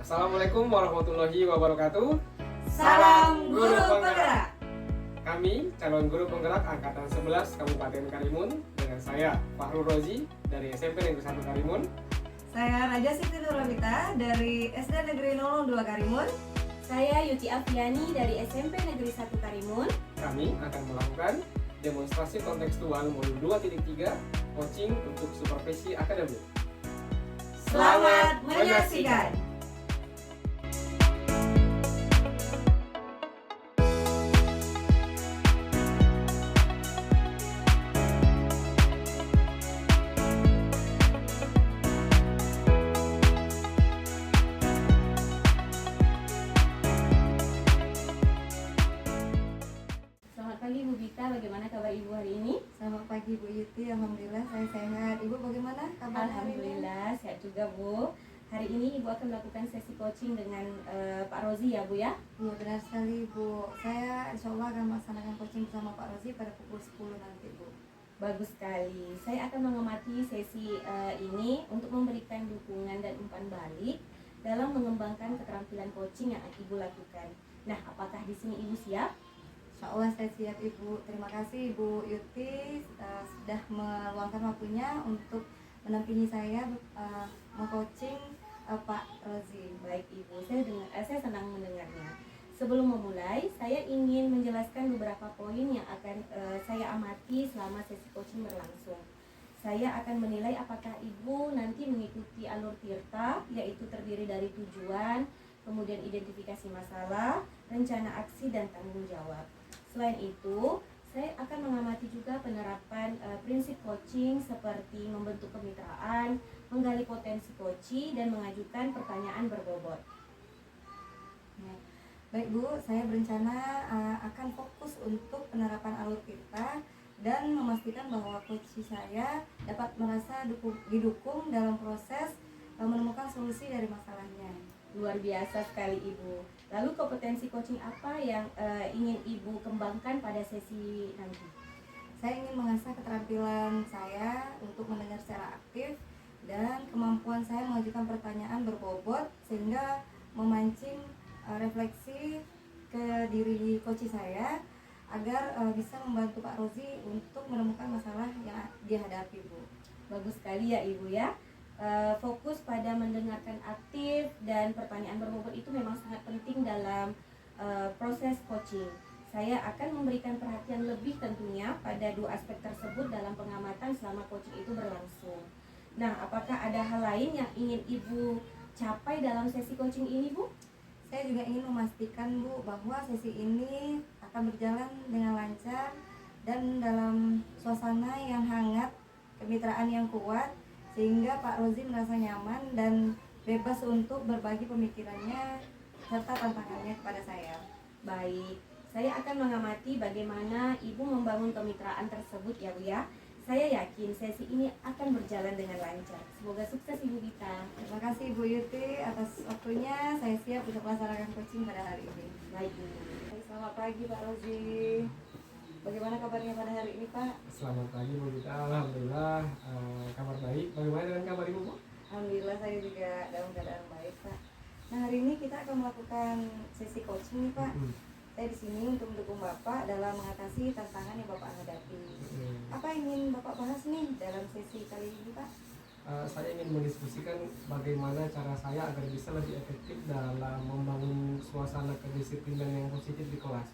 Assalamualaikum warahmatullahi wabarakatuh. Salam Guru Penggerak. Kami calon guru penggerak angkatan 11 Kabupaten Karimun dengan saya Fahrul Rozi dari SMP Negeri 1 Karimun. Saya Raja Siti Nurwabita dari SD Negeri 02 Karimun. Saya Yuti Afiani dari SMP Negeri 1 Karimun. Kami akan melakukan demonstrasi kontekstual modul 2.3 coaching untuk supervisi akademik. Selamat menyaksikan. Selamat pagi Bu Bita, bagaimana kabar Ibu hari ini? Selamat pagi Bu Yuti, Alhamdulillah saya sehat. Ibu bagaimana kabar hari ini? Alhamdulillah sehat juga Bu. Hari ini Ibu akan melakukan sesi coaching dengan Pak Rozi ya Bu ya? Iya benar sekali Bu. Saya insya Allah akan melaksanakan coaching bersama Pak Rozi pada pukul 10 nanti Bu. Bagus sekali. Saya akan mengamati sesi ini untuk memberikan dukungan dan umpan balik dalam mengembangkan keterampilan coaching yang Ibu lakukan. Nah, apakah di sini Ibu siap? Insya Allah saya siap Ibu. Terima kasih Ibu Yuti sudah meluangkan waktunya untuk menampingi saya meng-coaching Pak Rozi. Baik Ibu, saya senang mendengarnya. Sebelum memulai, saya ingin menjelaskan beberapa poin yang akan saya amati selama sesi coaching berlangsung. Saya akan menilai apakah Ibu nanti mengikuti alur tirta, yaitu terdiri dari tujuan, kemudian identifikasi masalah, rencana aksi, dan tanggung jawab. Selain itu, saya akan mengamati juga penerapan prinsip coaching seperti membentuk kemitraan, menggali potensi coaching, dan mengajukan pertanyaan berbobot. Ya. Baik Bu, saya berencana akan fokus untuk penerapan alur tirta dan memastikan bahwa coach saya dapat merasa didukung dalam proses menemukan solusi dari masalahnya. Luar biasa sekali Ibu. Lalu kompetensi coaching apa yang ingin Ibu kembangkan pada sesi nanti? Saya ingin mengasah keterampilan saya untuk mendengar secara aktif dan kemampuan saya mengajukan pertanyaan berbobot sehingga memancing refleksi ke diri coach saya agar bisa membantu Pak Rozi untuk menemukan masalah yang dia hadapi Bu. Bagus sekali ya Ibu ya. Fokus pada mendengarkan aktif dan pertanyaan berbobot itu memang sangat penting dalam proses coaching. Saya akan memberikan perhatian lebih tentunya pada dua aspek tersebut dalam pengamatan selama coaching itu berlangsung. Nah, apakah ada hal lain yang ingin Ibu capai dalam sesi coaching ini Bu? Saya juga ingin memastikan Bu bahwa sesi ini akan berjalan dengan lancar dan dalam suasana yang hangat, kemitraan yang kuat, sehingga Pak Rozi merasa nyaman dan bebas untuk berbagi pemikirannya serta tantangannya kepada saya. Baik, saya akan mengamati bagaimana Ibu membangun kemitraan tersebut ya Bu ya. Saya yakin sesi ini akan berjalan dengan lancar. Semoga sukses Ibu Bita. Terima kasih Bu Yuti atas waktunya. Saya siap untuk melaksanakan coaching pada hari ini. Baik Ibu. Selamat pagi Pak Rozi. Bagaimana kabarnya pada hari ini Pak? Selamat pagi Bu Bita, alhamdulillah kabar baik. Bagaimana dengan kabar Ibu Bu? Alhamdulillah saya juga dalam keadaan baik Pak. Nah hari ini kita akan melakukan sesi coaching nih Pak. Saya di sini untuk mendukung Bapak dalam mengatasi tantangan yang Bapak hadapi. Apa yang ingin Bapak bahas nih dalam sesi kali ini Pak? Saya ingin mendiskusikan bagaimana cara saya agar bisa lebih efektif dalam membangun suasana kedisiplinan yang positif di kelas.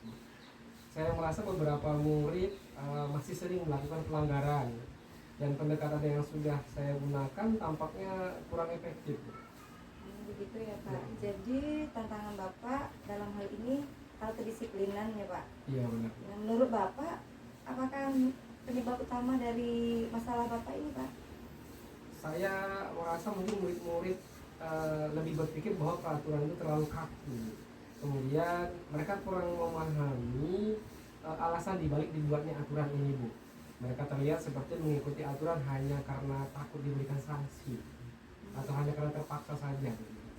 Saya merasa beberapa murid masih sering melakukan pelanggaran dan pendekatan yang sudah saya gunakan tampaknya kurang efektif. Begitu ya Pak. Jadi tantangan Bapak dalam hal ini hal kedisiplinan ya Pak. Iya benar. Nah, menurut Bapak, apakah penyebab utama dari masalah Bapak ini Pak? Saya merasa mungkin murid-murid lebih berpikir bahwa peraturan itu terlalu kaku. Kemudian mereka kurang memahami alasan dibalik dibuatnya aturan ini Bu. Mereka terlihat seperti mengikuti aturan hanya karena takut diberikan sanksi atau hanya karena terpaksa saja.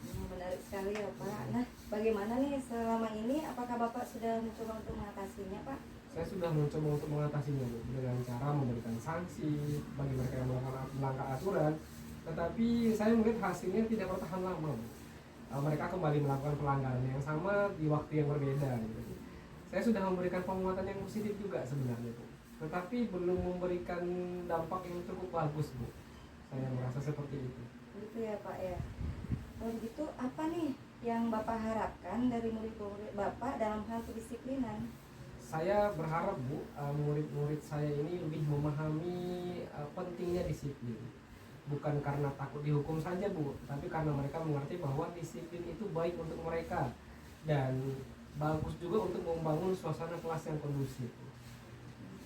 Menarik sekali ya Pak. Nah, bagaimana nih selama ini? Apakah Bapak sudah mencoba untuk mengatasinya Pak? Saya sudah mencoba untuk mengatasinya Bu, dengan cara memberikan sanksi bagi mereka yang melanggar aturan. Tetapi saya melihat hasilnya tidak bertahan lama Bu. mereka kembali melakukan pelanggaran yang sama di waktu yang berbeda gitu. Saya sudah memberikan penguatan yang positif juga sebenarnya Bu, tetapi belum memberikan dampak yang cukup bagus Bu. Saya merasa seperti itu. Gitu ya Pak ya. Kalau begitu apa nih yang Bapak harapkan dari murid-murid Bapak dalam hal kedisiplinan? Saya berharap Bu, murid-murid saya ini lebih memahami pentingnya disiplin. Bukan karena takut dihukum saja Bu, tapi karena mereka mengerti bahwa disiplin itu baik untuk mereka dan bagus juga untuk membangun suasana kelas yang kondusif.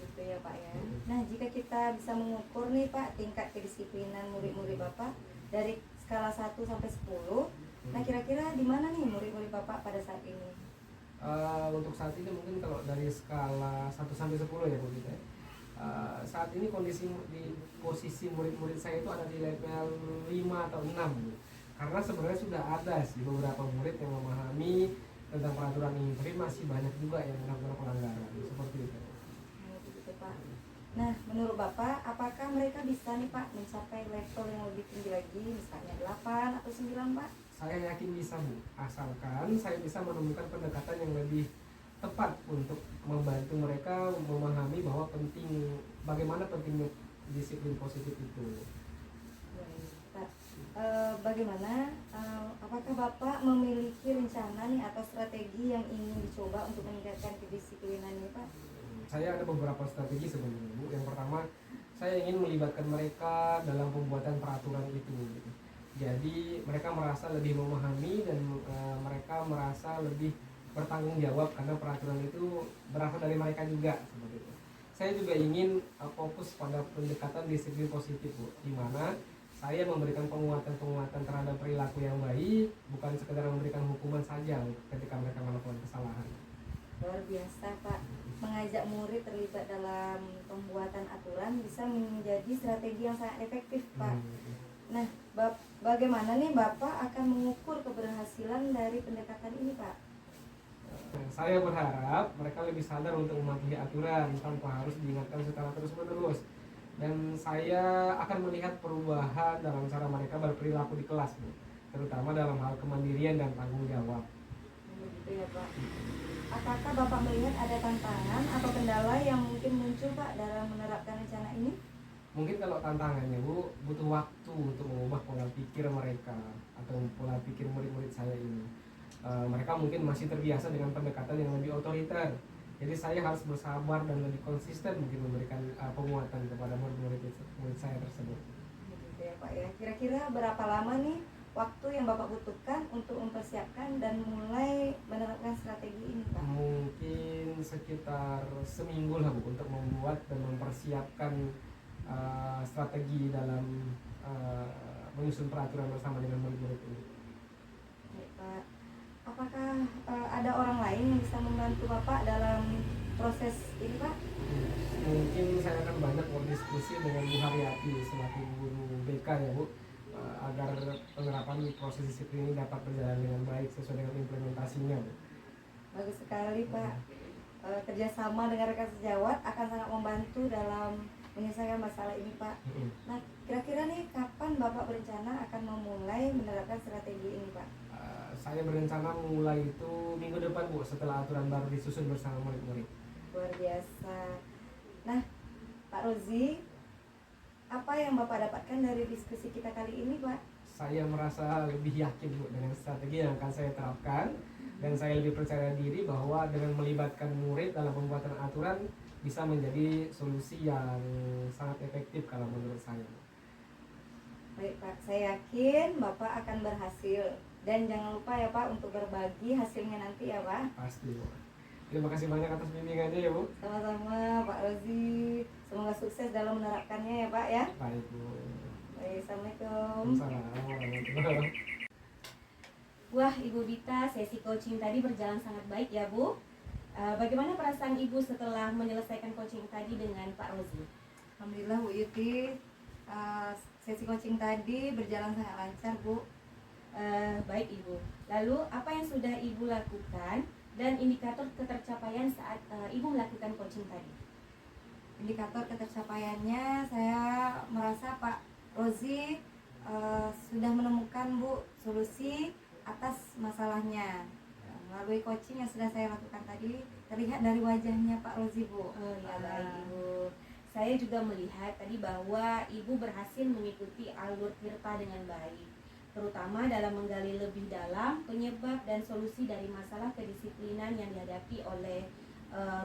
Gitu ya Pak ya. Nah, jika kita bisa mengukur nih Pak tingkat kedisiplinan murid-murid Bapak dari skala 1 sampai 10, nah kira-kira di mana nih murid-murid Bapak pada saat ini? Untuk saat ini mungkin kalau dari skala 1 sampai 10 ya Bu kita ya. Saat ini kondisi di posisi murid-murid saya itu ada di level 5 atau 6 Bu. Karena sebenarnya sudah ada sih beberapa murid yang memahami tentang peraturan ini, tapi masih banyak juga yang melakukan pelanggaran seperti itu. Nah, begitu Pak. Nah, menurut Bapak, apakah mereka bisa nih Pak mencapai level yang lebih tinggi lagi, misalnya 8 atau 9 Pak? Saya yakin bisa Bu, asalkan saya bisa menemukan pendekatan yang lebih tepat untuk membantu mereka memahami bahwa bagaimana pentingnya disiplin positif itu. Baik, Pak. Bagaimana, apakah Bapak memiliki rencana nih atau strategi yang ingin dicoba untuk meningkatkan kedisiplinan ini Pak? Saya ada beberapa strategi sebenarnya Bu. Yang pertama, saya ingin melibatkan mereka dalam pembuatan peraturan itu gitu. Jadi mereka merasa lebih memahami dan mereka merasa lebih bertanggung jawab karena peraturan itu berasal dari mereka juga seperti itu. Saya juga ingin fokus pada pendekatan disiplin positif Bu, di mana saya memberikan penguatan terhadap perilaku yang baik, bukan sekedar memberikan hukuman saja ketika mereka melakukan kesalahan. Luar biasa Pak. Mengajak murid terlibat dalam pembuatan aturan bisa menjadi strategi yang sangat efektif Pak. Nah, bagaimana nih Bapak akan mengukur keberhasilan dari pendekatan ini Pak? Saya berharap mereka lebih sadar untuk mematuhi aturan tanpa harus diingatkan secara terus-menerus. Dan saya akan melihat perubahan dalam cara mereka berperilaku di kelas, Bu, terutama dalam hal kemandirian dan tanggung jawab. Begitu ya Pak. Apakah Bapak melihat ada tantangan atau kendala yang mungkin muncul Pak dalam menerapkan rencana ini? Mungkin kalau tantangannya Bu, butuh waktu untuk mengubah pola pikir mereka atau pola pikir murid-murid saya ini. Mereka mungkin masih terbiasa dengan pendekatan yang lebih otoriter. Jadi saya harus bersabar dan lebih konsisten mungkin memberikan penguatan kepada murid saya tersebut. Gitu ya Pak ya. Kira-kira berapa lama nih waktu yang Bapak butuhkan untuk mempersiapkan dan mulai menerapkan strategi ini Pak? Mungkin sekitar seminggu lah Bu untuk membuat dan mempersiapkan strategi dalam menyusun peraturan bersama dengan murid-murid ini. Baik, Pak. Apakah ada orang lain yang bisa membantu Bapak dalam proses ini Pak? Mungkin saya akan banyak berdiskusi dengan Bu Haryati selaku guru BK ya Bu, agar penerapan proses disiplin ini dapat berjalan dengan baik sesuai dengan implementasinya Bu. Bagus sekali Pak. Kerjasama dengan rekan sejawat akan sangat membantu dalam menyelesaikan masalah ini Pak. Nah, kira-kira nih kapan Bapak berencana akan memulai menerapkan strategi ini Pak? Saya berencana mulai itu minggu depan Bu, setelah aturan baru disusun bersama murid-murid. Luar biasa. Nah, Pak Rozi, apa yang Bapak dapatkan dari diskusi kita kali ini Pak? Saya merasa lebih yakin Bu dengan strategi yang akan saya terapkan, dan saya lebih percaya diri bahwa dengan melibatkan murid dalam pembuatan aturan bisa menjadi solusi yang sangat efektif kalau menurut saya. Baik Pak, saya yakin Bapak akan berhasil. Dan jangan lupa ya Pak untuk berbagi hasilnya nanti ya Pak. Pasti Bu. Terima kasih banyak atas bimbingannya ya Bu. Sama-sama Pak Rozi. Semoga sukses dalam menerapkannya ya Pak ya. Baik Bu. Baik, Assalamualaikum. Assalamualaikum. Wah, Ibu Dita, sesi coaching tadi berjalan sangat baik ya Bu. Bagaimana perasaan Ibu setelah menyelesaikan coaching tadi dengan Pak Rozi? Alhamdulillah Bu Yuti, sesi coaching tadi berjalan sangat lancar Bu. Baik Ibu. Lalu apa yang sudah Ibu lakukan dan indikator ketercapaian saat Ibu melakukan coaching tadi? Indikator ketercapaiannya saya merasa Pak Rozi sudah menemukan Bu solusi atas masalahnya. Melalui coaching yang sudah saya lakukan tadi, terlihat dari wajahnya Pak Rozi, Bu. Oh ya, baik Ibu. Saya juga melihat tadi bahwa Ibu berhasil mengikuti alur tirta dengan baik, terutama dalam menggali lebih dalam penyebab dan solusi dari masalah kedisiplinan yang dihadapi oleh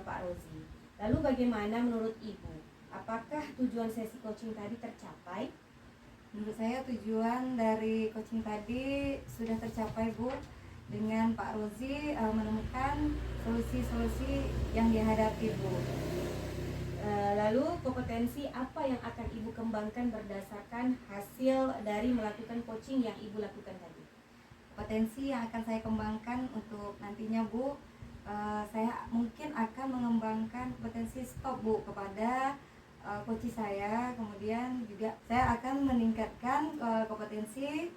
Pak Rozi. Lalu bagaimana menurut Ibu? Apakah tujuan sesi coaching tadi tercapai? Menurut saya tujuan dari coaching tadi sudah tercapai, Bu, dengan Pak Rozi menemukan solusi-solusi yang dihadapi, Bu. Lalu kompetensi apa yang akan Ibu kembangkan berdasarkan hasil dari melakukan coaching yang Ibu lakukan tadi? Potensi yang akan saya kembangkan untuk nantinya, Bu, saya mungkin akan mengembangkan potensi stop, Bu, kepada coach saya. Kemudian juga saya akan meningkatkan kompetensi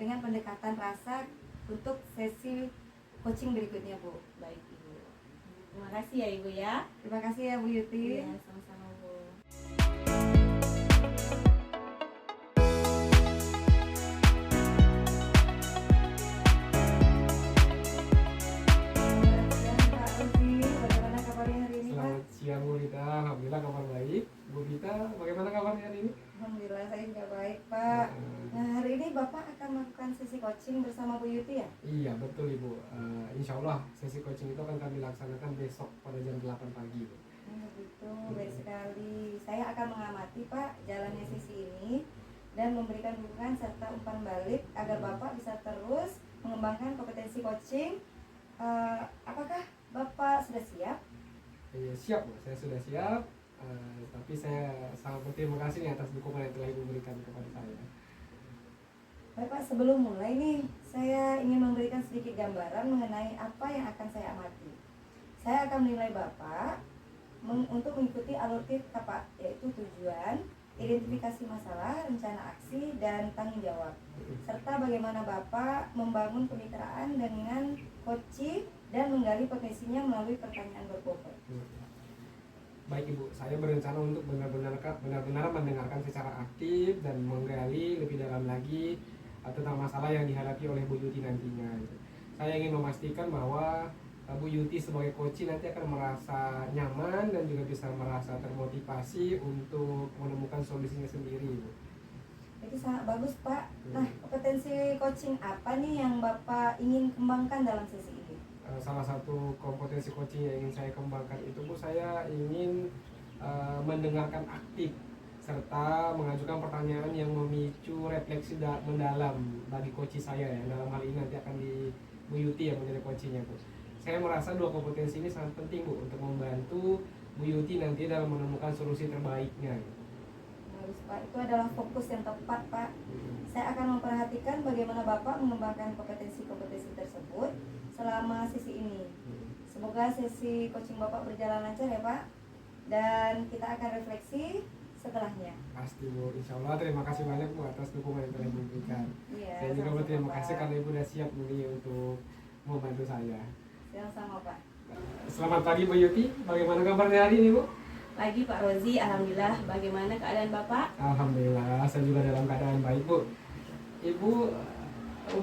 dengan pendekatan rasa untuk sesi coaching berikutnya, Bu. Baik Ibu. Terima kasih ya Ibu ya. Terima kasih ya, Bu Yuti. Iya, sama-sama Bu. Pak Rozi, bagaimana kabarnya hari ini, Pak? Selamat siang Bu Rita, alhamdulillah kabar baik. Bu Rita, bagaimana kabarnya hari ini? Alhamdulillah saya juga baik, Pak. Nah, hari ini Bapak akan melakukan sesi coaching bersama Bu Yuti ya? Iya betul Ibu. Insya Allah sesi coaching itu akan kami laksanakan besok pada jam 8 pagi Bu. Begitu, baik sekali. Saya akan mengamati, Pak, jalannya sesi ini dan memberikan dukungan serta umpan balik agar Bapak bisa terus mengembangkan kompetensi coaching. Apakah Bapak sudah siap? Iya siap Bu, saya sudah siap. Tapi saya sangat berterima kasih nih atas dukungan yang telah Ibu berikan kepada saya. Baik, Pak, sebelum mulai nih, saya ingin memberikan sedikit gambaran mengenai apa yang akan saya amati. Saya akan menilai Bapak untuk mengikuti alur tirta, Pak, yaitu tujuan, identifikasi masalah, rencana aksi, dan tanggung jawab. Serta bagaimana Bapak membangun kemitraan dengan coach dan menggali potensinya melalui pertanyaan berbobot. Baik Ibu, saya berencana untuk benar-benar mendengarkan secara aktif dan menggali lebih dalam lagi tentang masalah yang dihadapi oleh Bu Yuti nantinya. Saya ingin memastikan bahwa Bu Yuti sebagai coach nanti akan merasa nyaman dan juga bisa merasa termotivasi untuk menemukan solusinya sendiri, Bu. Itu sangat bagus, Pak. Nah, kompetensi coaching apa nih yang Bapak ingin kembangkan dalam sesi ini? Salah satu kompetensi coaching yang ingin saya kembangkan itu Bu, saya ingin mendengarkan aktif serta mengajukan pertanyaan yang memicu refleksi mendalam bagi coach saya ya. Dalam hal ini nanti akan di Bu Yuti yang menjadi coachnya Bu. Saya merasa dua kompetensi ini sangat penting Bu untuk membantu Bu Yuti nanti dalam menemukan solusi terbaiknya. Bagus, Pak. Itu adalah fokus yang tepat, Pak. Saya akan memperhatikan bagaimana Bapak mengembangkan kompetensi-kompetensi tersebut selama sesi ini. Semoga sesi coaching Bapak berjalan lancar ya, Pak. Dan kita akan refleksi setelahnya. Pasti Bu, insya Allah. Terima kasih banyak Bu atas dukungan yang telah Ibu berikan. Iya, Saya juga sama-sama, berterima Pak. kasih karena Ibu sudah siap nih untuk membantu saya. Sama-sama, Pak. Selamat pagi Bu Yuti, bagaimana kabarnya hari ini Bu? Pagi Pak Rozi, alhamdulillah. Bagaimana keadaan Bapak? Alhamdulillah, saya juga dalam keadaan baik Bu. Ibu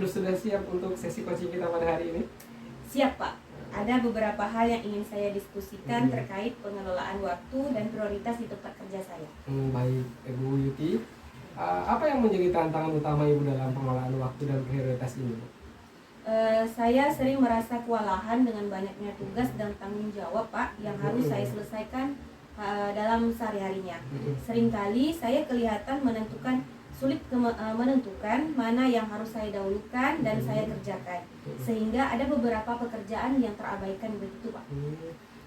sudah siap untuk sesi coaching kita pada hari ini? Siap Pak. Ada beberapa hal yang ingin saya diskusikan terkait pengelolaan waktu dan prioritas di tempat kerja saya. Baik, Ibu Yuti. Apa yang menjadi tantangan utama Ibu dalam pengelolaan waktu dan prioritas ini Bu? Saya sering merasa kewalahan dengan banyaknya tugas dan tanggung jawab Pak yang harus saya selesaikan dalam sehari-harinya. Seringkali saya kelihatan sulit menentukan mana yang harus saya dahulukan dan saya kerjakan, sehingga ada beberapa pekerjaan yang terabaikan begitu Pak.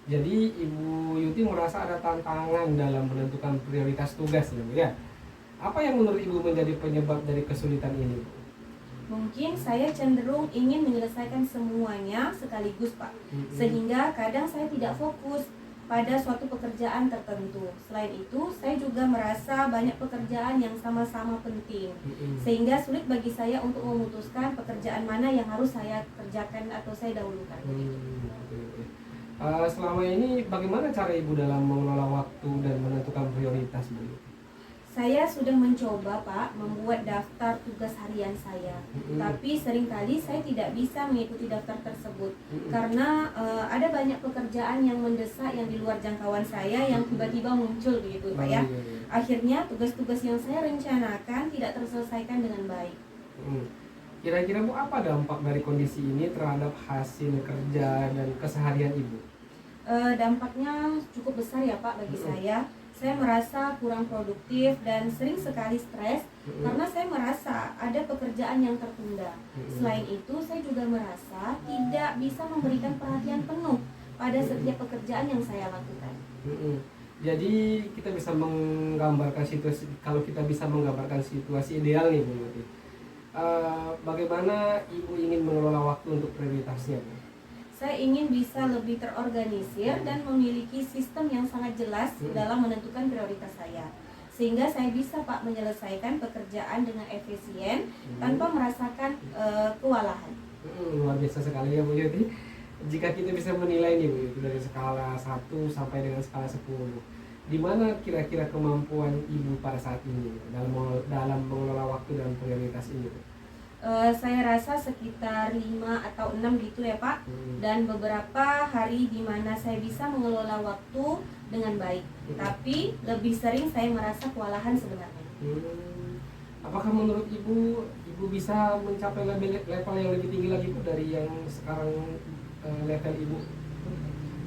Jadi Ibu Yuti merasa ada tantangan dalam menentukan prioritas tugas ya Bu ya? Apa yang menurut Ibu menjadi penyebab dari kesulitan ini Bu? Mungkin saya cenderung ingin menyelesaikan semuanya sekaligus Pak, sehingga kadang saya tidak fokus pada suatu pekerjaan tertentu. Selain itu, saya juga merasa banyak pekerjaan yang sama-sama penting, sehingga sulit bagi saya untuk memutuskan pekerjaan mana yang harus saya kerjakan atau saya dahulukan. Selama ini bagaimana cara Ibu dalam mengelola waktu dan menentukan prioritas Bu? Saya sudah mencoba Pak membuat daftar tugas harian saya, tapi seringkali saya tidak bisa mengikuti daftar tersebut karena ada banyak pekerjaan yang mendesak yang di luar jangkauan saya yang tiba-tiba muncul begitu Pak ya. Akhirnya tugas-tugas yang saya rencanakan tidak terselesaikan dengan baik. Kira-kira Bu, apa dampak dari kondisi ini terhadap hasil kerja dan keseharian Ibu? Dampaknya cukup besar ya Pak bagi saya. Saya merasa kurang produktif dan sering sekali stres karena saya merasa ada pekerjaan yang tertunda. Selain itu, saya juga merasa tidak bisa memberikan perhatian penuh pada setiap pekerjaan yang saya lakukan. Jadi kita bisa menggambarkan situasi, kalau kita bisa menggambarkan situasi ideal nih Bu Yuti, bagaimana Ibu ingin mengelola waktu untuk prioritasnya Bu? Saya ingin bisa lebih terorganisir dan memiliki sistem yang sangat jelas dalam menentukan prioritas saya. Sehingga saya bisa Pak menyelesaikan pekerjaan dengan efisien tanpa merasakan kewalahan. Luar biasa sekali ya Bu Yuti. Jika kita bisa menilai nih Bu Yuti dari skala 1 sampai dengan skala 10, di mana kira-kira kemampuan Ibu pada saat ini dalam mengelola waktu dan prioritas ini Bu? Saya rasa sekitar 5 atau 6 gitu ya Pak. Dan beberapa hari di mana saya bisa mengelola waktu dengan baik. Tapi lebih sering saya merasa kewalahan sebenarnya. Apakah menurut Ibu bisa mencapai level yang lebih tinggi lagi Bu dari yang sekarang level Ibu?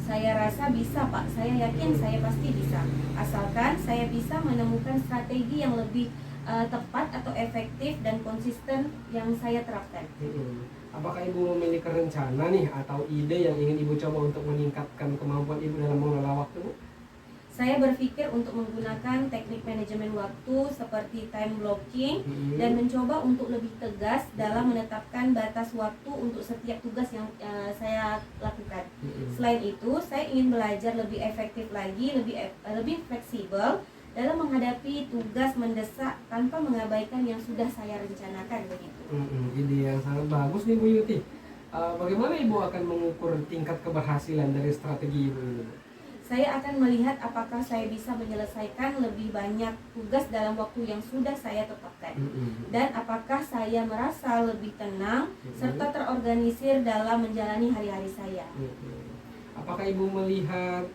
Saya rasa bisa Pak, saya yakin saya pasti bisa. Asalkan saya bisa menemukan strategi yang lebih tepat atau efektif dan konsisten yang saya terapkan. Apakah Ibu memiliki rencana nih atau ide yang ingin Ibu coba untuk meningkatkan kemampuan Ibu dalam mengelola waktu? Saya berpikir untuk menggunakan teknik manajemen waktu seperti time blocking dan mencoba untuk lebih tegas dalam menetapkan batas waktu untuk setiap tugas yang saya lakukan. Selain itu, saya ingin belajar lebih efektif lagi, lebih fleksibel dalam menghadapi tugas mendesak tanpa mengabaikan yang sudah saya rencanakan begitu. Ide yang sangat bagus nih Bu Yuti. Bagaimana Ibu akan mengukur tingkat keberhasilan dari strategi Ibu ini? Saya akan melihat apakah saya bisa menyelesaikan lebih banyak tugas dalam waktu yang sudah saya tetapkan, dan apakah saya merasa lebih tenang serta terorganisir dalam menjalani hari-hari saya. Apakah Ibu melihat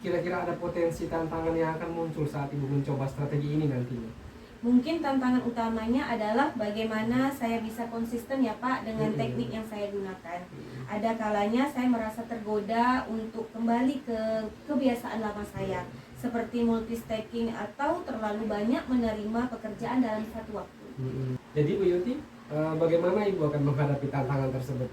kira-kira ada potensi tantangan yang akan muncul saat Ibu mencoba strategi ini nantinya? Mungkin tantangan utamanya adalah bagaimana saya bisa konsisten ya Pak dengan teknik yang saya gunakan. Ada kalanya saya merasa tergoda untuk kembali ke kebiasaan lama saya, seperti multitasking atau terlalu banyak menerima pekerjaan dalam satu waktu. Jadi Bu Yuti, bagaimana Ibu akan menghadapi tantangan tersebut?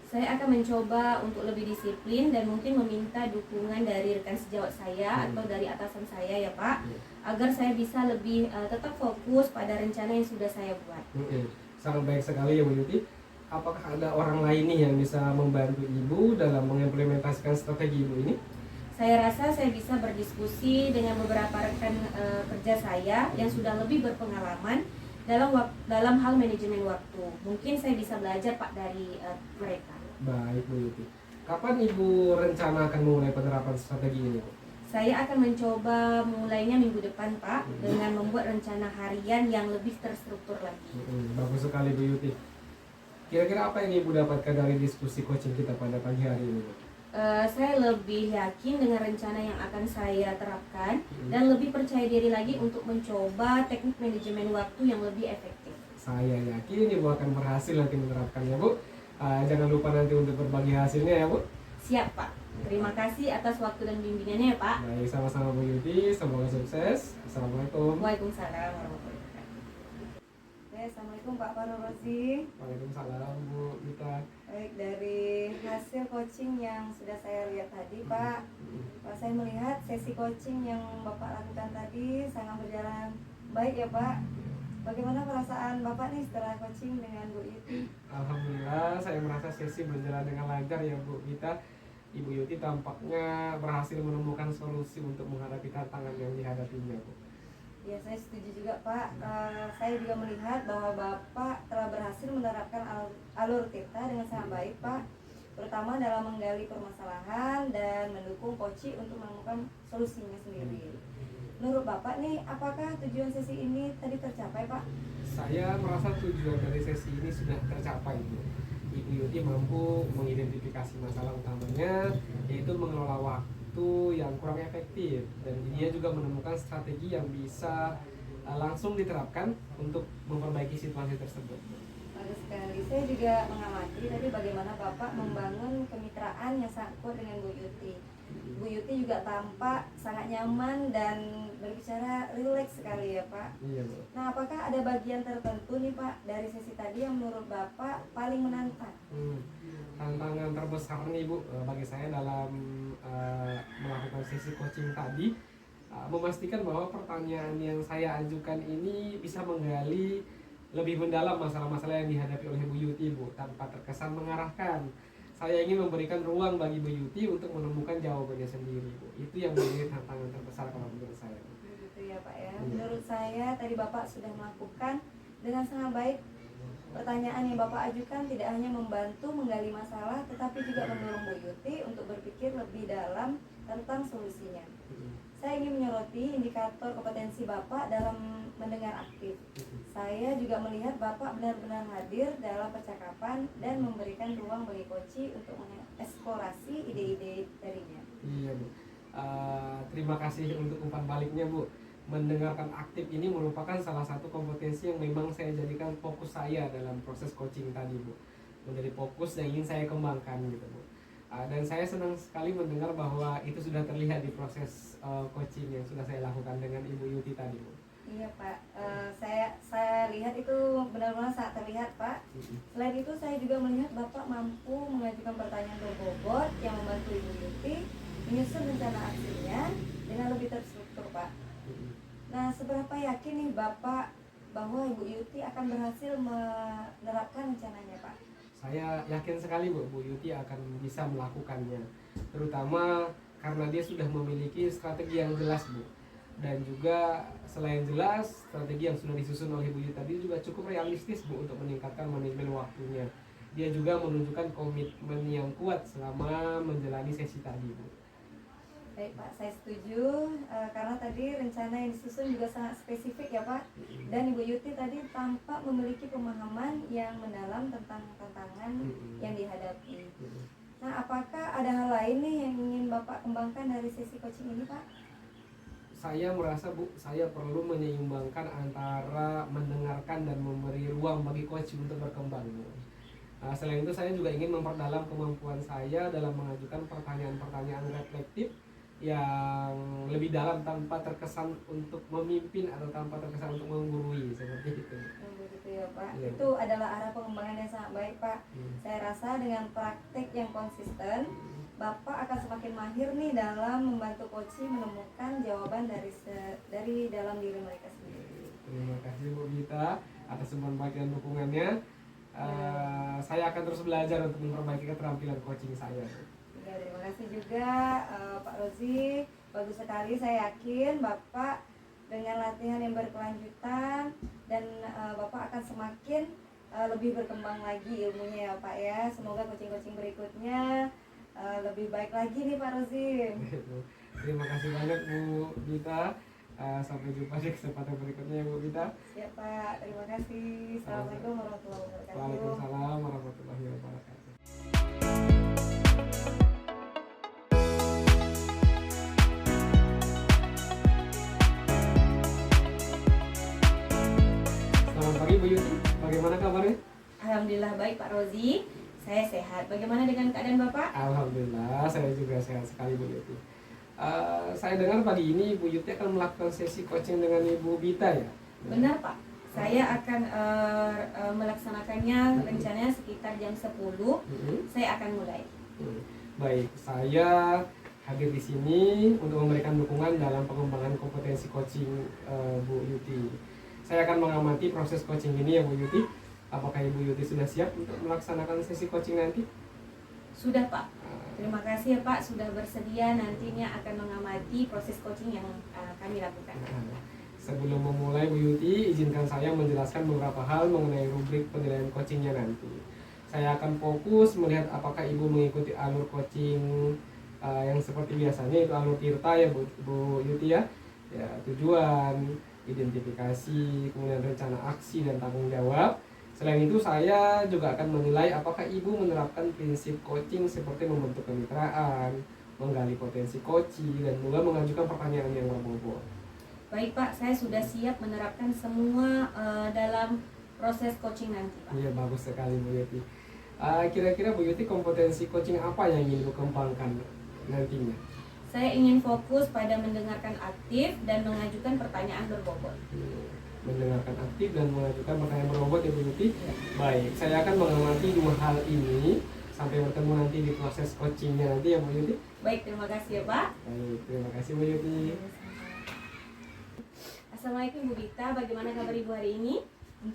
Saya akan mencoba untuk lebih disiplin dan mungkin meminta dukungan dari rekan sejawat saya atau dari atasan saya ya Pak, agar saya bisa lebih tetap fokus pada rencana yang sudah saya buat. Sangat baik sekali ya Bu Yuti. Apakah ada orang lain nih yang bisa membantu Ibu dalam mengimplementasikan strategi Ibu ini? Saya rasa saya bisa berdiskusi dengan beberapa rekan kerja saya yang sudah lebih berpengalaman dalam hal manajemen waktu. Mungkin saya bisa belajar Pak dari mereka. Baik Bu Yuti. Kapan Ibu rencana akan memulai penerapan strategi ini Bu? Saya akan mencoba mulainya minggu depan Pak, dengan membuat rencana harian yang lebih terstruktur lagi. Bagus sekali Bu Yuti. Kira-kira apa yang Ibu dapatkan dari diskusi coaching kita pada pagi hari ini Bu? Saya lebih yakin dengan rencana yang akan saya terapkan dan lebih percaya diri lagi untuk mencoba teknik manajemen waktu yang lebih efektif. Saya yakin Ibu akan berhasil nanti menerapkannya Bu. Jangan lupa nanti untuk berbagi hasilnya ya Bu. Siap Pak. Terima kasih atas waktu dan bimbingannya ya Pak. Baik, sama-sama Bu Yuti. Semoga sukses. Assalamualaikum. Waalaikumsalam warahmatullahi wabarakatuh. Assalamualaikum Pak Farul Rozi. Waalaikumsalam Bu Gita. Baik, dari hasil coaching yang sudah saya lihat tadi Pak, saya melihat sesi coaching yang Bapak lakukan tadi sangat berjalan baik ya Pak. Bagaimana perasaan Bapak nih setelah coaching dengan Bu Yuti? Alhamdulillah, saya merasa sesi berjalan dengan lancar ya Bu Gita. Ibu Yuti tampaknya berhasil menemukan solusi untuk menghadapi tantangan yang dihadapinya Bu. Ya, saya setuju juga Pak. Saya juga melihat bahwa Bapak telah berhasil menerapkan alur kita dengan sangat baik Pak, terutama dalam menggali permasalahan dan mendukung Poci untuk menemukan solusinya sendiri. menurut Bapak nih, apakah tujuan sesi ini tadi tercapai, Pak? Saya merasa tujuan dari sesi ini sudah tercapai, Bu. Ibu Yuti mampu mengidentifikasi masalah utamanya, yaitu mengelola waktu yang kurang efektif, dan dia juga menemukan strategi yang bisa langsung diterapkan untuk memperbaiki situasi tersebut. Bagus sekali. Saya juga mengamati tadi bagaimana Bapak membangun kemitraan yang sangat kuat dengan Bu Yuti. Bu Yuti juga tampak sangat nyaman dan berbicara rileks sekali ya Pak. Iya, Bu. Nah, apakah ada bagian tertentu nih Pak dari sesi tadi yang menurut Bapak paling menantang? Tantangan terbesar nih, Bu, bagi saya dalam melakukan sesi coaching tadi, memastikan bahwa pertanyaan yang saya ajukan ini bisa menggali lebih mendalam masalah-masalah yang dihadapi oleh Bu Yuti, Bu, tanpa terkesan mengarahkan. Saya ingin memberikan ruang bagi Bu Yuti untuk menemukan jawabannya sendiri, Bu. Itu yang menjadi tantangan terbesar kalau menurut saya. Begitu ya Pak ya. Menurut saya tadi Bapak sudah melakukan dengan sangat baik. Pertanyaan yang Bapak ajukan tidak hanya membantu menggali masalah, tetapi juga mendorong Bu Yuti untuk berpikir lebih dalam tentang solusinya. Saya ingin menyoroti indikator kompetensi Bapak dalam mendengar aktif. Saya juga melihat Bapak benar-benar hadir dalam percakapan dan memberikan ruang bagi coach untuk mengeksplorasi ide-ide darinya. Iya, Bu. Terima kasih untuk umpan baliknya, Bu. Mendengarkan aktif ini merupakan salah satu kompetensi yang memang saya jadikan fokus saya dalam proses coaching tadi, Bu. Menjadi fokus yang ingin saya kembangkan gitu, Bu. Dan saya senang sekali mendengar bahwa itu sudah terlihat di proses coaching yang sudah saya lakukan dengan Ibu Yuti tadi, Bu. Iya Pak, saya lihat itu benar-benar sangat terlihat Pak. Selain itu saya juga melihat Bapak mampu mengajukan pertanyaan berbobot yang membantu Ibu Yuti menyusun rencana aksinya dengan lebih terstruktur Pak. Nah, seberapa yakin nih Bapak bahwa Ibu Yuti akan berhasil menerapkan rencananya Pak? Saya yakin sekali, Bu, Bu Yuti akan bisa melakukannya, terutama karena dia sudah memiliki strategi yang jelas, Bu. Dan juga selain jelas, strategi yang sudah disusun oleh Bu Yuti tadi juga cukup realistis, Bu, untuk meningkatkan manajemen waktunya. Dia juga menunjukkan komitmen yang kuat selama menjalani sesi tadi, Bu. Baik Pak, saya setuju karena tadi rencana yang disusun juga sangat spesifik ya Pak. Dan Ibu Yuti tadi tampak memiliki pemahaman yang mendalam tentang tantangan yang dihadapi. Nah, apakah ada hal lain nih yang ingin Bapak kembangkan dari sesi coaching ini Pak? Saya merasa, Bu, saya perlu menyeimbangkan antara mendengarkan dan memberi ruang bagi coach untuk berkembang. Selain itu saya juga ingin memperdalam kemampuan saya dalam mengajukan pertanyaan-pertanyaan reflektif yang lebih dalam tanpa terkesan untuk memimpin atau tanpa terkesan untuk menggurui, seperti itu. Begitu ya Pak. Ya. Itu adalah arah pengembangan yang sangat baik Pak. Saya rasa dengan praktek yang konsisten, Bapak akan semakin mahir nih dalam membantu coach menemukan jawaban dari dalam diri mereka sendiri. Terima kasih Bu Gita atas pembagian dukungannya. Saya akan terus belajar untuk memperbaiki keterampilan coaching saya. Ya, terima kasih juga Pak Rozi. Bagus sekali, saya yakin Bapak dengan latihan yang berkelanjutan dan Bapak akan semakin lebih berkembang lagi ilmunya ya Pak ya. Semoga coaching-coaching berikutnya lebih baik lagi nih Pak Rozi. Terima kasih banyak Bu Gita. Sampai jumpa di kesempatan berikutnya ya Bu Gita. Siap Pak, terima kasih. Assalamualaikum warahmatullahi wabarakatuh. Waalaikumsalam warahmatullahi wabarakatuh. Selamat pagi Bu Yuti, bagaimana kabarnya? Alhamdulillah baik Pak Rozi, saya sehat. Bagaimana dengan keadaan Bapak? Alhamdulillah, saya juga sehat sekali Bu Yuti. Saya dengar pagi ini Bu Yuti akan melakukan sesi coaching dengan Ibu Bita ya? Benar Pak, saya akan melaksanakannya rencananya sekitar jam 10. Saya akan mulai. Baik, saya hadir di sini untuk memberikan dukungan dalam pengembangan kompetensi coaching Bu Yuti. Saya akan mengamati proses coaching ini ya Bu Yuti. Apakah Ibu Yuti sudah siap untuk melaksanakan sesi coaching nanti? Sudah Pak. Terima kasih ya Pak sudah bersedia nantinya akan mengamati proses coaching yang kami lakukan. Sebelum memulai Bu Yuti, izinkan saya menjelaskan beberapa hal mengenai rubrik penilaian coachingnya nanti. Saya akan fokus melihat apakah Ibu mengikuti alur coaching yang seperti biasanya, itu alur Tirta ya Bu Yuti ya. ya tujuan, identifikasi, kemudian rencana aksi dan tanggung jawab. Selain itu saya juga akan menilai apakah ibu menerapkan prinsip coaching seperti membentuk kemitraan, menggali potensi coaching, dan juga mengajukan pertanyaan yang berbobot. Baik Pak, saya sudah siap menerapkan semua dalam proses coaching nanti Pak. Iya, bagus sekali Bu Yeti. Kira-kira Bu Yeti kompetensi coaching apa yang ingin dikembangkan nantinya? Saya ingin fokus pada mendengarkan aktif dan mengajukan pertanyaan berbobot. Mendengarkan aktif dan mengajukan pertanyaan berbobot ya Bu Yeti. Baik, saya akan mengamati dua hal ini sampai bertemu nanti di proses coachingnya nanti ya Bu Yeti. Baik, terima kasih ya Pak. Baik, terima kasih Bu Yeti. Assalamualaikum Bu Dita, bagaimana kabar Ibu hari ini?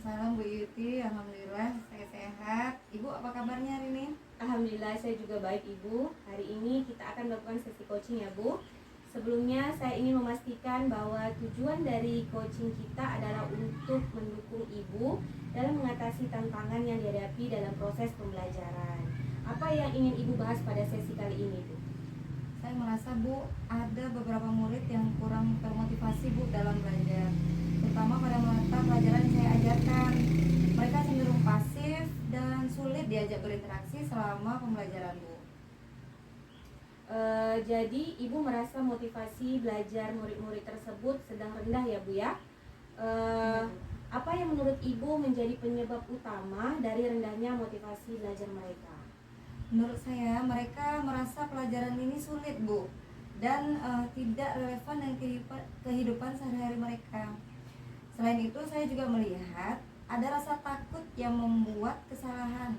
Salam Bu Yuti, alhamdulillah saya sehat. Ibu apa kabarnya hari ini? Alhamdulillah saya juga baik Ibu. Hari ini kita akan melakukan sesi coaching ya Bu. Sebelumnya saya ingin memastikan bahwa tujuan dari coaching kita adalah untuk mendukung Ibu dalam mengatasi tantangan yang dihadapi dalam proses pembelajaran. Apa yang ingin Ibu bahas pada sesi kali ini Bu? Saya merasa Bu ada beberapa murid yang kurang termotivasi Bu dalam belajar, terutama pada mata pelajaran yang saya ajarkan. Mereka cenderung pasif dan sulit diajak berinteraksi selama pembelajaran Bu. Jadi Ibu merasa motivasi belajar murid-murid tersebut sedang rendah ya Bu ya? Apa yang menurut Ibu menjadi penyebab utama dari rendahnya motivasi belajar mereka? Menurut saya mereka merasa pelajaran ini sulit Bu, dan tidak relevan dengan kehidupan sehari-hari mereka. Selain itu saya juga melihat ada rasa takut yang membuat kesalahan.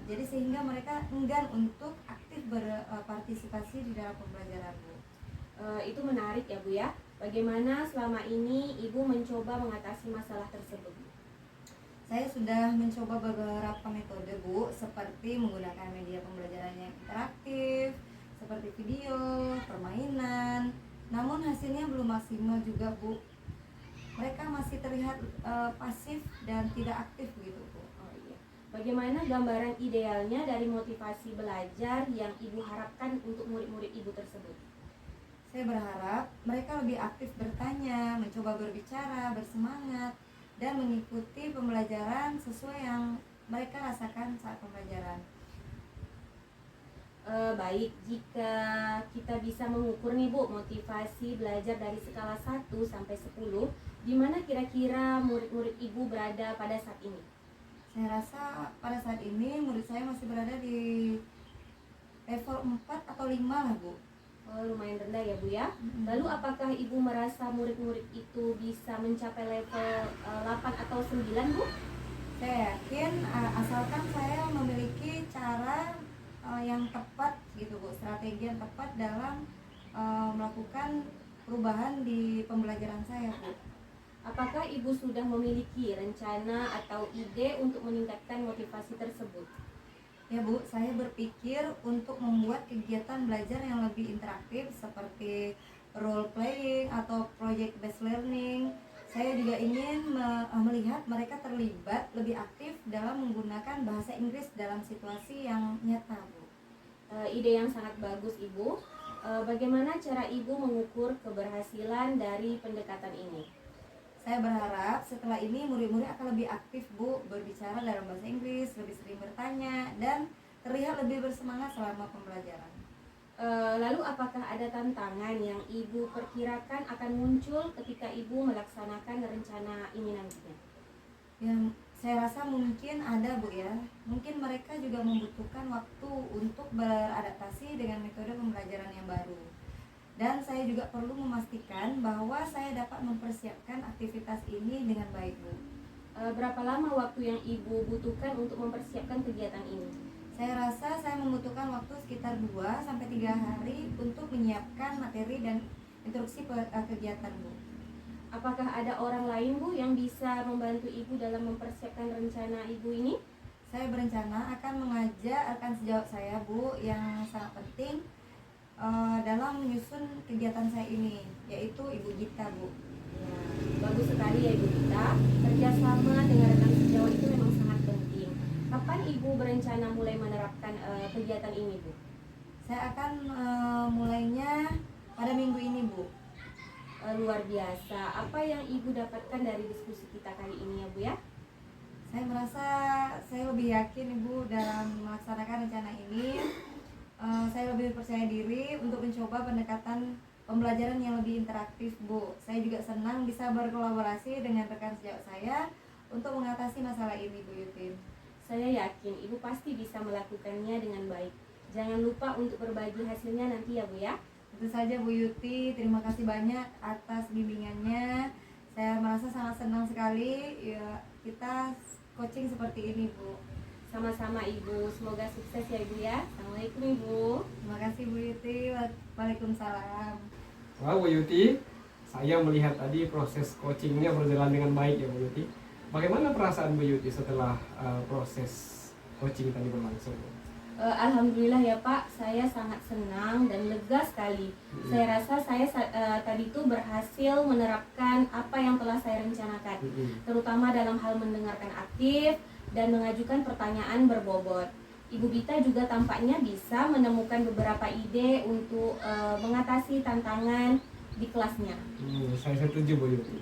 Jadi sehingga mereka enggan untuk aktif berpartisipasi di dalam pembelajaran Bu. Itu menarik ya Bu ya. Bagaimana selama ini Ibu mencoba mengatasi masalah tersebut? Saya sudah mencoba beberapa metode Bu, seperti menggunakan media pembelajaran yang interaktif, seperti video, permainan. Namun hasilnya belum maksimal juga Bu. Mereka masih terlihat pasif dan tidak aktif gitu Bu. Oh iya. Bagaimana gambaran idealnya dari motivasi belajar yang Ibu harapkan untuk murid-murid Ibu tersebut? Saya berharap mereka lebih aktif bertanya, mencoba berbicara, bersemangat, dan mengikuti pembelajaran sesuai yang mereka rasakan saat pembelajaran. Baik, jika kita bisa mengukur nih Bu motivasi belajar dari skala 1 sampai 10, di mana kira-kira murid-murid Ibu berada pada saat ini? Saya rasa pada saat ini murid saya masih berada di level 4 atau 5 lah Bu. Lumayan rendah ya Bu ya. Lalu apakah Ibu merasa murid-murid itu bisa mencapai level 8 atau 9 Bu? Saya yakin asalkan saya memiliki cara yang tepat gitu Bu, strategi yang tepat dalam melakukan perubahan di pembelajaran saya Bu. Apakah Ibu sudah memiliki rencana atau ide untuk meningkatkan motivasi tersebut? Ya Bu, saya berpikir untuk membuat kegiatan belajar yang lebih interaktif seperti role playing atau project based learning. Saya juga ingin melihat mereka terlibat lebih aktif dalam menggunakan bahasa Inggris dalam situasi yang nyata Bu. Ide yang sangat bagus Ibu. Bagaimana cara Ibu mengukur keberhasilan dari pendekatan ini? Saya berharap setelah ini murid-murid akan lebih aktif Bu, berbicara dalam bahasa Inggris, lebih sering bertanya, dan terlihat lebih bersemangat selama pembelajaran. Lalu apakah ada tantangan yang Ibu perkirakan akan muncul ketika Ibu melaksanakan rencana ini nantinya? Ya, saya rasa mungkin ada Bu ya. Mungkin mereka juga membutuhkan waktu untuk beradaptasi dengan metode pembelajaran yang baru. Dan saya juga perlu memastikan bahwa saya dapat mempersiapkan aktivitas ini dengan baik Bu. Berapa lama waktu yang Ibu butuhkan untuk mempersiapkan kegiatan ini? Saya rasa saya membutuhkan waktu sekitar 2-3 hari untuk menyiapkan materi dan instruksi kegiatan Bu. Apakah ada orang lain Bu yang bisa membantu Ibu dalam mempersiapkan rencana Ibu ini? Saya berencana akan mengajak rekan sejawat saya Bu yang sangat penting dalam menyusun kegiatan saya ini, yaitu Ibu Gita Bu. Ya, bagus sekali ya Ibu Gita. Kerjasama dengan rekan sejawat itu memang sangat penting. Kapan Ibu berencana mulai menerapkan kegiatan ini Bu? Saya akan mulainya pada minggu ini Bu. luar biasa. Apa yang Ibu dapatkan dari diskusi kita kali ini ya Bu ya? Saya merasa saya lebih yakin Ibu dalam melaksanakan rencana ini. Saya lebih percaya diri untuk mencoba pendekatan pembelajaran yang lebih interaktif Bu. Saya juga senang bisa berkolaborasi dengan rekan sejawat saya untuk mengatasi masalah ini Bu Yuti. Saya yakin Ibu pasti bisa melakukannya dengan baik. Jangan lupa untuk berbagi hasilnya nanti ya Bu ya. Tentu saja Bu Yuti, terima kasih banyak atas bimbingannya. Saya merasa sangat senang sekali ya kita coaching seperti ini Bu. Sama-sama Ibu, semoga sukses ya Ibu ya. Assalamualaikum Ibu. Terima kasih Bu Yuti. Waalaikumsalam. Wah Bu Yuti, saya melihat tadi proses coachingnya berjalan dengan baik ya Bu Yuti. Bagaimana perasaan Bu Yuti setelah proses coaching tadi berlangsung? Alhamdulillah ya Pak, saya sangat senang dan lega sekali. Saya rasa saya tadi itu berhasil menerapkan apa yang telah saya rencanakan, terutama dalam hal mendengarkan aktif dan mengajukan pertanyaan berbobot. Ibu Bita juga tampaknya bisa menemukan beberapa ide untuk mengatasi tantangan di kelasnya. Saya setuju Bu Yuti.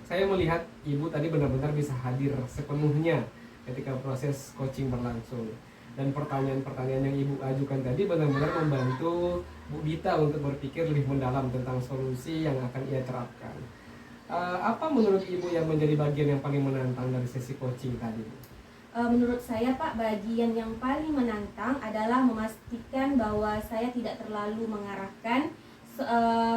Saya melihat Ibu tadi benar-benar bisa hadir sepenuhnya ketika proses coaching berlangsung. Dan pertanyaan-pertanyaan yang Ibu ajukan tadi benar-benar membantu Bu Bita untuk berpikir lebih mendalam tentang solusi yang akan ia terapkan. Apa menurut Ibu yang menjadi bagian yang paling menantang dari sesi coaching tadi? Menurut saya Pak, bagian yang paling menantang adalah memastikan bahwa saya tidak terlalu mengarahkan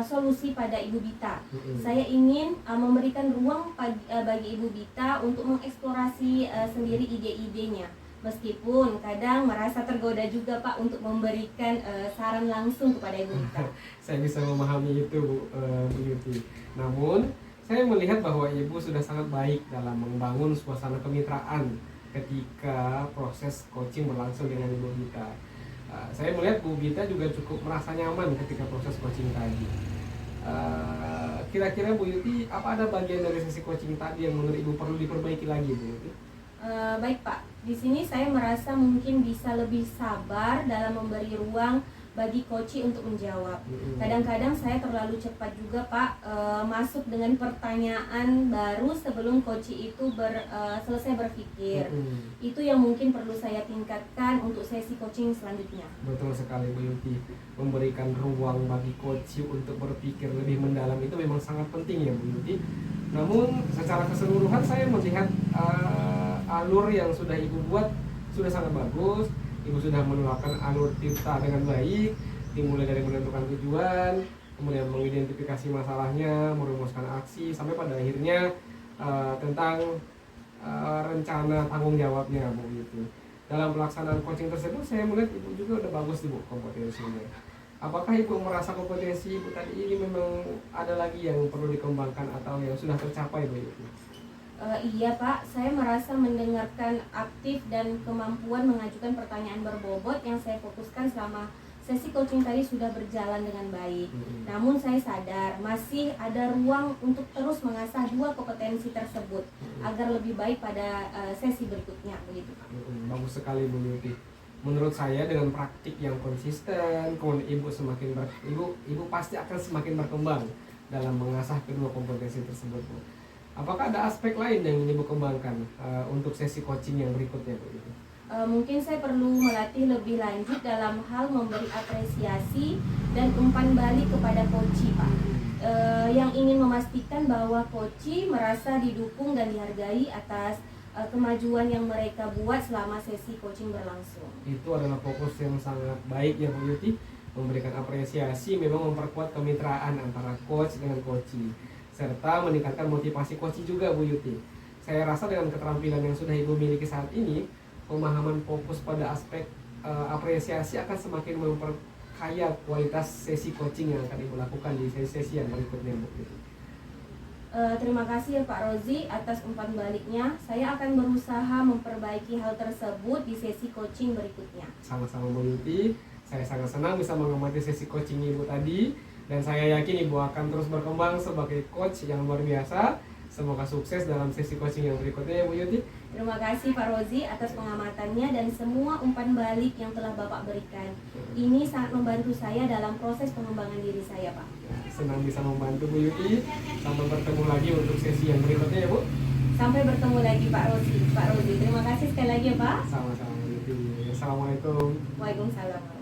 solusi pada Ibu Bita. Saya ingin memberikan ruang bagi Ibu Bita untuk mengeksplorasi sendiri ide-idenya. Meskipun kadang merasa tergoda juga Pak untuk memberikan saran langsung kepada Ibu Bita. Saya bisa memahami itu Bu Yuti. Namun saya melihat bahwa Ibu sudah sangat baik dalam membangun suasana kemitraan ketika proses coaching berlangsung dengan Ibu Bita. Saya melihat Bu Bita juga cukup merasa nyaman ketika proses coaching tadi. Kira-kira Bu Yuti, apa ada bagian dari sesi coaching tadi yang menurut Ibu perlu diperbaiki lagi Bu Yuti? Baik Pak, di sini saya merasa mungkin bisa lebih sabar dalam memberi ruang bagi coach untuk menjawab. Kadang-kadang saya terlalu cepat juga Pak masuk dengan pertanyaan baru sebelum coach itu selesai berpikir. Itu yang mungkin perlu saya tingkatkan untuk sesi coaching selanjutnya. Betul sekali Bu Yuti, memberikan ruang bagi coach untuk berpikir lebih mendalam itu memang sangat penting ya Bu Yuti. Namun secara keseluruhan saya melihat alur yang sudah Ibu buat sudah sangat bagus. Ibu sudah menerapkan alur tirta dengan baik, dimulai dari menentukan tujuan, kemudian mengidentifikasi masalahnya, merumuskan aksi, sampai pada akhirnya tentang rencana tanggung jawabnya Bu gitu. Dalam pelaksanaan coaching tersebut saya melihat Ibu juga udah bagus Ibu kompetensinya. Apakah Ibu merasa kompetensi Ibu tadi ini memang ada lagi yang perlu dikembangkan atau yang sudah tercapai Bu itu? Iya Pak, saya merasa mendengarkan aktif dan kemampuan mengajukan pertanyaan berbobot yang saya fokuskan selama sesi coaching tadi sudah berjalan dengan baik. Namun saya sadar masih ada ruang untuk terus mengasah dua kompetensi tersebut agar lebih baik pada sesi berikutnya begitu Pak. Bagus sekali Bu Yuti. Menurut saya dengan praktik yang konsisten, kemudian Ibu pasti akan semakin berkembang dalam mengasah kedua kompetensi tersebut Bu. Apakah ada aspek lain yang ingin Ibu kembangkan untuk sesi coaching yang berikutnya Bu? Mungkin saya perlu melatih lebih lanjut dalam hal memberi apresiasi dan umpan balik kepada coach Pak. Yang ingin memastikan bahwa coach merasa didukung dan dihargai atas kemajuan yang mereka buat selama sesi coaching berlangsung. Itu adalah fokus yang sangat baik ya Bu Yuti. Memberikan apresiasi memang memperkuat kemitraan antara coach dengan coachee, serta meningkatkan motivasi coach juga Bu Yuti. Saya rasa dengan keterampilan yang sudah Ibu miliki saat ini, pemahaman fokus pada aspek apresiasi akan semakin memperkaya kualitas sesi coaching yang akan Ibu lakukan di sesi-sesi yang berikutnya Bu Yuti. Terima kasih ya Pak Rozi atas umpan baliknya. Saya akan berusaha memperbaiki hal tersebut di sesi coaching berikutnya. Sama-sama Bu Yuti, saya sangat senang bisa mengamati sesi coaching Ibu tadi. Dan saya yakin Ibu akan terus berkembang sebagai coach yang luar biasa, Semoga sukses dalam sesi coaching yang berikutnya ya Bu Yuti. Terima kasih Pak Rozi atas pengamatannya dan semua umpan balik yang telah Bapak berikan. Ini sangat membantu saya dalam proses pengembangan diri saya, Pak. Senang bisa membantu Bu Yuti. Sampai bertemu lagi untuk sesi yang berikutnya ya Bu. Sampai bertemu lagi Pak Rozi. Pak Rozi, terima kasih sekali lagi ya Pak. Sama-sama Bu Yuti. Assalamualaikum. Waalaikumsalam.